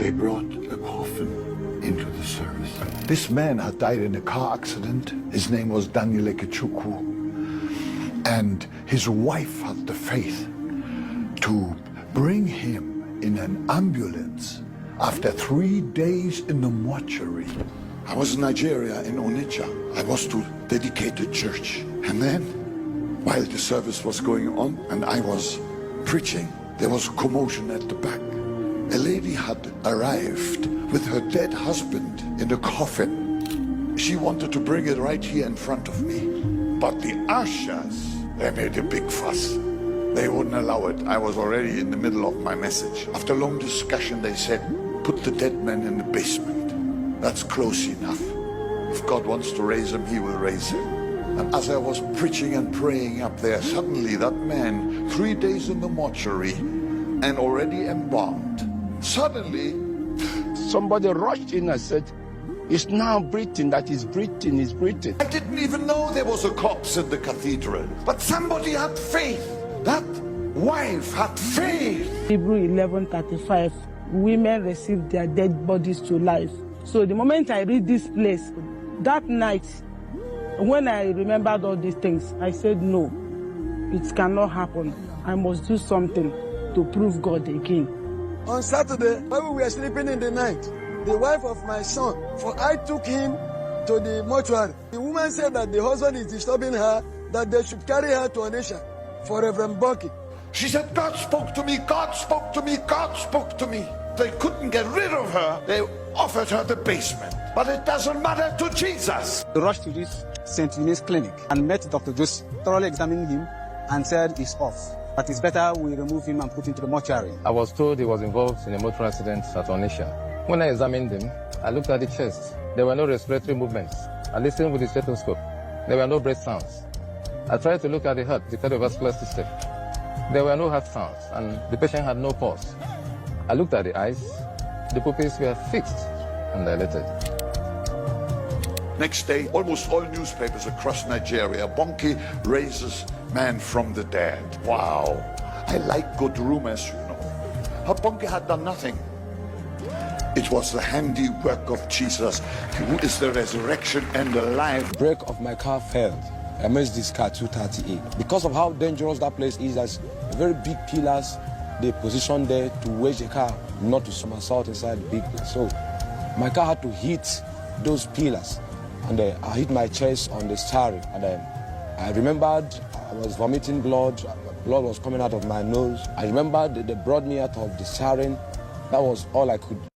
They brought a coffin into the service. This man had died in a car accident. His name was Daniel Ekechukwu. And his wife had the faith to bring him in an ambulance after 3 days in the mortuary. I was in Nigeria, in Onitsha. I was to dedicate the church. And then, while the service was going on and I was preaching, there was a commotion at the back. A lady had arrived with her dead husband in a coffin. She wanted to bring it right here in front of me. But the ushers, they made a big fuss. They wouldn't allow it. I was already in the middle of my message. After long discussion, they said, put the dead man in the basement. That's close enough. If God wants to raise him, he will raise him. And as I was preaching and praying up there, suddenly that man, 3 days in the mortuary and already embalmed, suddenly somebody rushed in and said, it's now breathing, that is breathing, is breathing. I didn't even know there was a corpse in the cathedral. But somebody had faith. That wife had faith. Hebrew 11:35, women receive their dead bodies to life. So the moment I read this place, that night, when I remembered all these things, I said, no, it cannot happen. I must do something to prove God again. On Saturday, while we were sleeping in the night, the wife of my son, for I took him to the mortuary. The woman said that the husband is disturbing her, that they should carry her to Onitsha for Reverend Bucky. She said, God spoke to me, God spoke to me, God spoke to me. They couldn't get rid of her. They offered her the basement. But it doesn't matter to Jesus. We rushed to this St. Eunice clinic and met Dr. Jose, thoroughly examined him and said he's off. But it's better we remove him and put him to the mortuary. I was told he was involved in a motor accident at Onitsha. When I examined him, I looked at the chest. There were no respiratory movements. I listened with the stethoscope. There were no breath sounds. I tried to look at the heart, the cardiovascular system. There were no heart sounds, and the patient had no pulse. I looked at the eyes. The pupils were fixed and dilated. Next day, almost all newspapers across Nigeria, Bonke raises man from the dead. Wow. I like good rumors, you know. But Bonke had done nothing. It was the handiwork of Jesus, who is the resurrection and the life. Brake of my car failed. I missed this car 238. Because of how dangerous that place is, there's very big pillars they positioned there to wedge the car not to somersault inside the big place. So my car had to hit those pillars, and I hit my chest on the steering. And I remembered I was vomiting blood. Blood was coming out of my nose. I remembered they brought me out of the steering. That was all I could